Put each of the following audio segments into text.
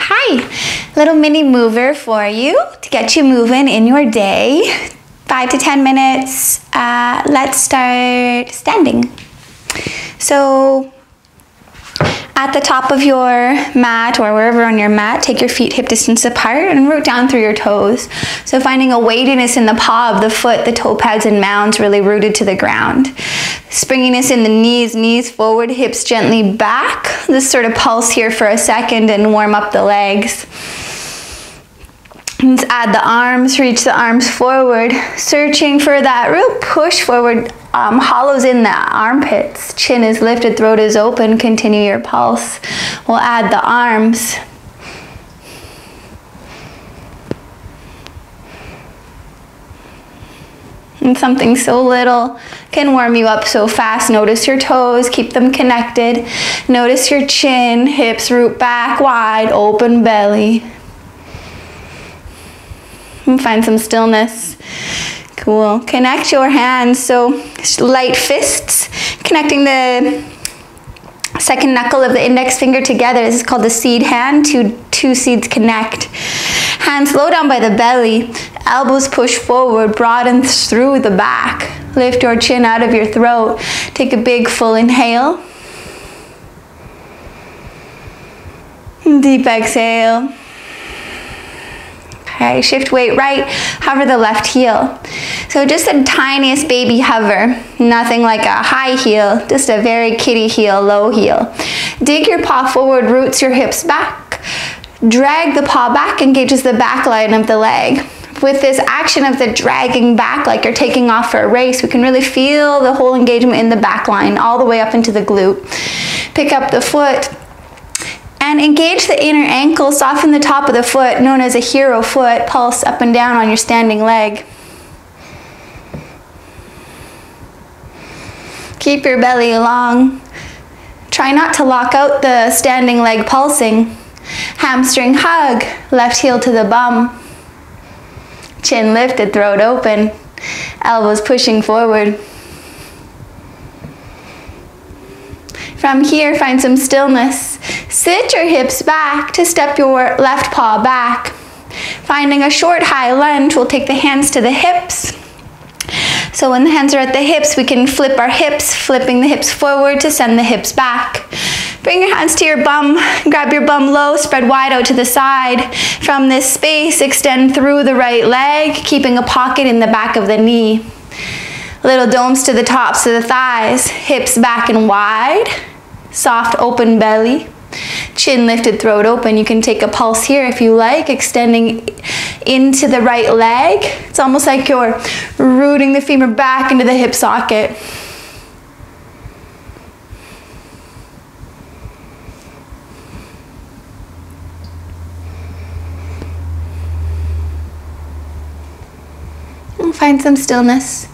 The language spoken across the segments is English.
Hi, little mini mover for you to get you moving in your day. 5 to 10 minutes. Let's start standing. So at the top of your mat or wherever on your mat, take your feet hip distance apart and root down through your toes. So finding a weightiness in the paw of the foot, the toe pads and mounds really rooted to the ground. Springiness in the knees forward, hips gently back. Just sort of pulse here for a second and warm up the legs. Let's add the arms, reach the arms forward, searching for that real push forward, hollows in the armpits. Chin is lifted, throat is open, continue your pulse. We'll add the arms. And something so little can warm you up so fast. Notice your toes, keep them connected. Notice your chin, hips root back, wide, open belly. And find some stillness. Cool. Connect your hands, so light fists, connecting the second knuckle of the index finger together. This is called the seed hand. Two seeds connect. Hands low down by the belly. Elbows push forward, broaden through the back. Lift your chin out of your throat. Take a big full inhale. Deep exhale. Okay, shift weight right, hover the left heel. So just the tiniest baby hover, nothing like a high heel, just a very kitty heel, low heel. Dig your paw forward, roots your hips back. Drag the paw back, engages the back line of the leg. With this action of the dragging back, like you're taking off for a race, we can really feel the whole engagement in the back line, all the way up into the glute. Pick up the foot. And engage the inner ankle, soften the top of the foot, known as a hero foot. Pulse up and down on your standing leg. Keep your belly long. Try not to lock out the standing leg pulsing. Hamstring hug, left heel to the bum. Chin lifted, throat open. Elbows pushing forward. From here, find some stillness. Sit your hips back to step your left paw back. Finding a short high lunge, we'll take the hands to the hips. So when the hands are at the hips, we can flip our hips, flipping the hips forward to send the hips back. Bring your hands to your bum, grab your bum low, spread wide out to the side. From this space, extend through the right leg, keeping a pocket in the back of the knee. Little domes to the tops of the thighs, hips back and wide. Soft open belly, chin lifted, throat open. You can take a pulse here if you like, extending into the right leg. It's almost like you're rooting the femur back into the hip socket. And find some stillness.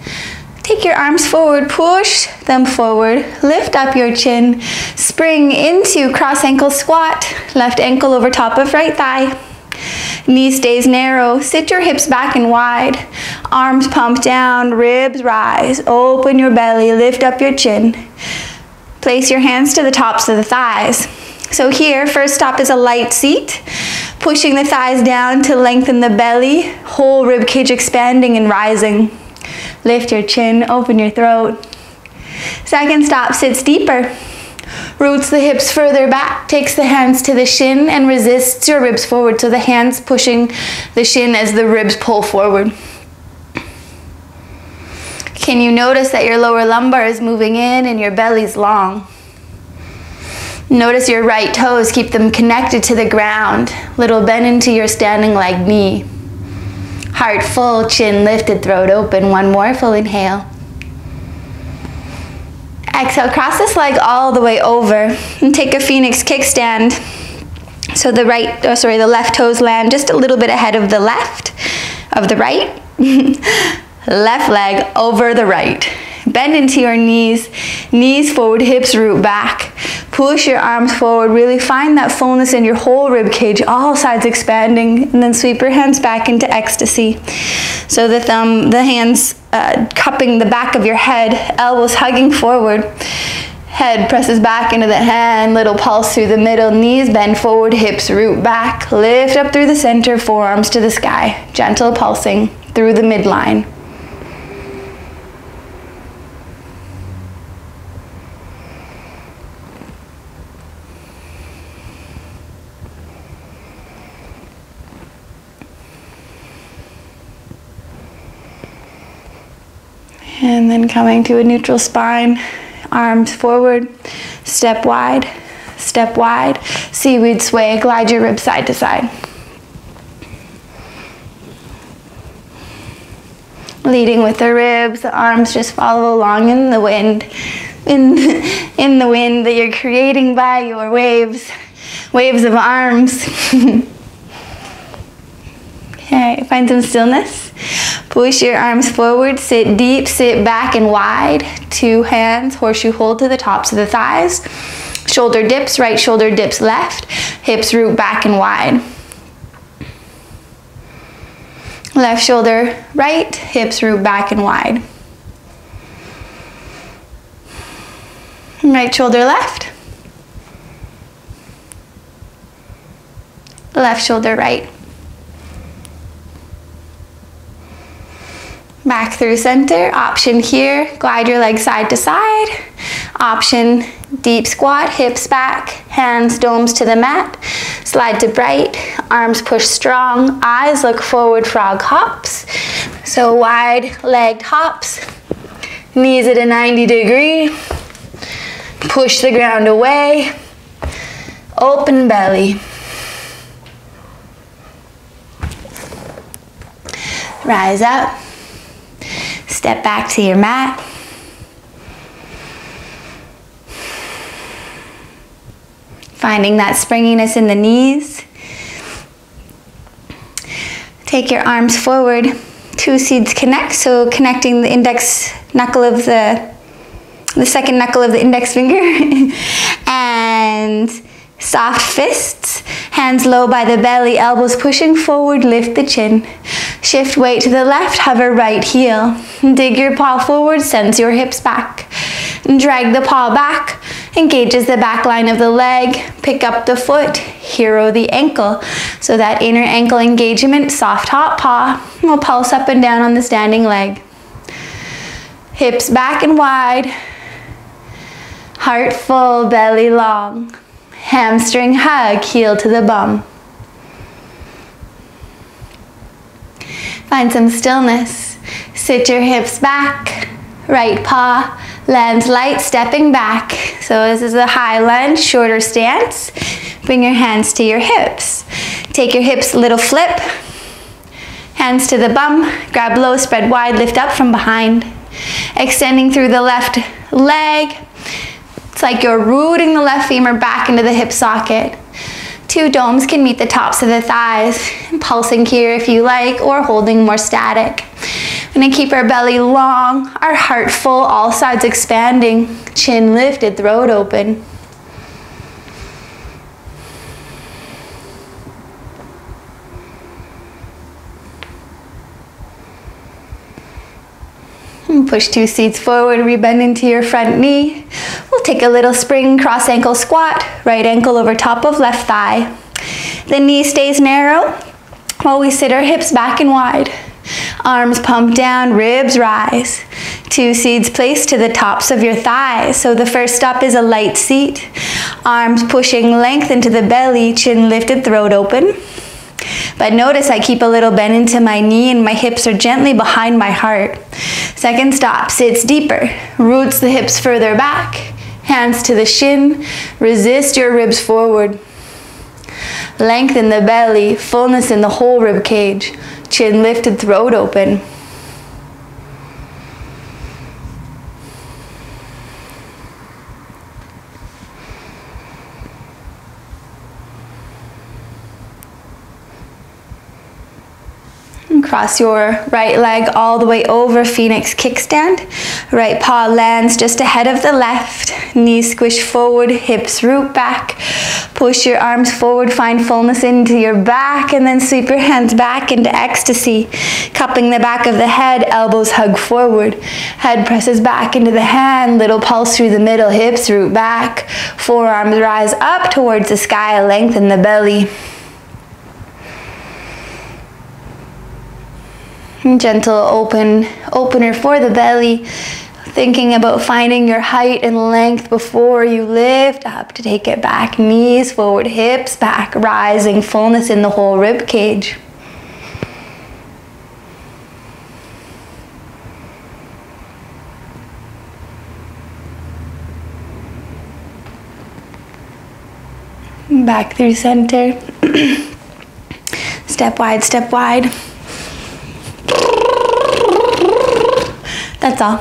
Take your arms forward, push them forward, lift up your chin, spring into cross ankle squat, left ankle over top of right thigh. Knee stays narrow, sit your hips back and wide, arms pump down, ribs rise, open your belly, lift up your chin. Place your hands to the tops of the thighs. So here, first stop is a light seat, pushing the thighs down to lengthen the belly, whole rib cage expanding and rising. Lift your chin, open your throat. Second stop, sits deeper. Roots the hips further back, takes the hands to the shin and resists your ribs forward. So the hands pushing the shin as the ribs pull forward. Can you notice that your lower lumbar is moving in and your belly's long? Notice your right toes, keep them connected to the ground. Little bend into your standing leg knee. Heart full, chin lifted, throat open. One more full inhale. Exhale, cross this leg all the way over and take a phoenix kickstand. So the left toes land just a little bit ahead of the right. Left leg over the right. Bend into your knees, knees forward, hips root back. Push your arms forward, really find that fullness in your whole rib cage, all sides expanding, and then sweep your hands back into ecstasy. So the hands cupping the back of your head, elbows hugging forward. Head presses back into the hand, little pulse through the middle, knees bend forward, hips root back, lift up through the center, forearms to the sky, gentle pulsing through the midline. And then coming to a neutral spine, arms forward, step wide, seaweed sway, glide your ribs side to side. Leading with the ribs, the arms just follow along in the wind, in the wind that you're creating by your waves of arms. Okay, find some stillness. Push your arms forward, sit deep, sit back and wide. Two hands, horseshoe hold to the tops of the thighs. Shoulder dips, right shoulder dips left. Hips root back and wide. Left shoulder right, hips root back and wide. Right shoulder left. Left shoulder right. Back through center, option here, glide your legs side to side. Option, deep squat, hips back, hands domes to the mat. Slide to bright, arms push strong, eyes look forward, frog hops. So wide legged hops, knees at a 90 degree. Push the ground away, open belly. Rise up. Step back to your mat. Finding that springiness in the knees. Take your arms forward. Two seeds connect, so connecting the index knuckle of the second knuckle of the index finger. And soft fists, hands low by the belly, elbows pushing forward, lift the chin. Shift weight to the left, hover right heel. Dig your paw forward, sends your hips back. Drag the paw back, engages the back line of the leg. Pick up the foot, hero the ankle. So that inner ankle engagement, soft hot paw, will pulse up and down on the standing leg. Hips back and wide. Heart full, belly long. Hamstring hug, heel to the bum. Find some stillness. Sit your hips back. Right paw lands light, stepping back. So this is a high lunge, shorter stance. Bring your hands to your hips. Take your hips, little flip. Hands to the bum. Grab low, spread wide, lift up from behind. Extending through the left leg. It's like you're rooting the left femur back into the hip socket. Two domes can meet the tops of the thighs, pulsing here if you like, or holding more static. We're gonna keep our belly long, our heart full, all sides expanding, chin lifted, throat open. And push two seats forward, rebend into your front knee. We'll take a little spring cross ankle squat, right ankle over top of left thigh. The knee stays narrow while we sit our hips back and wide. Arms pump down, ribs rise. Two seeds placed to the tops of your thighs. So the first stop is a light seat. Arms pushing length into the belly, chin lifted, throat open. But notice I keep a little bend into my knee and my hips are gently behind my heart. Second stop, sits deeper. Roots the hips further back. Hands to the shin. Resist your ribs forward. Lengthen the belly, fullness in the whole rib cage. Chin lifted, throat open. Cross your right leg all the way over, Phoenix kickstand. Right paw lands just ahead of the left. Knees squish forward, hips root back. Push your arms forward, find fullness into your back, and then sweep your hands back into ecstasy. Cupping the back of the head, elbows hug forward. Head presses back into the hand, little pulse through the middle, hips root back. Forearms rise up towards the sky, lengthen the belly. Gentle opener for the belly, thinking about finding your height and length before you lift up to take it back. Knees forward, hips back, rising, fullness in the whole rib cage. Back through center. Step wide, step wide. That's all.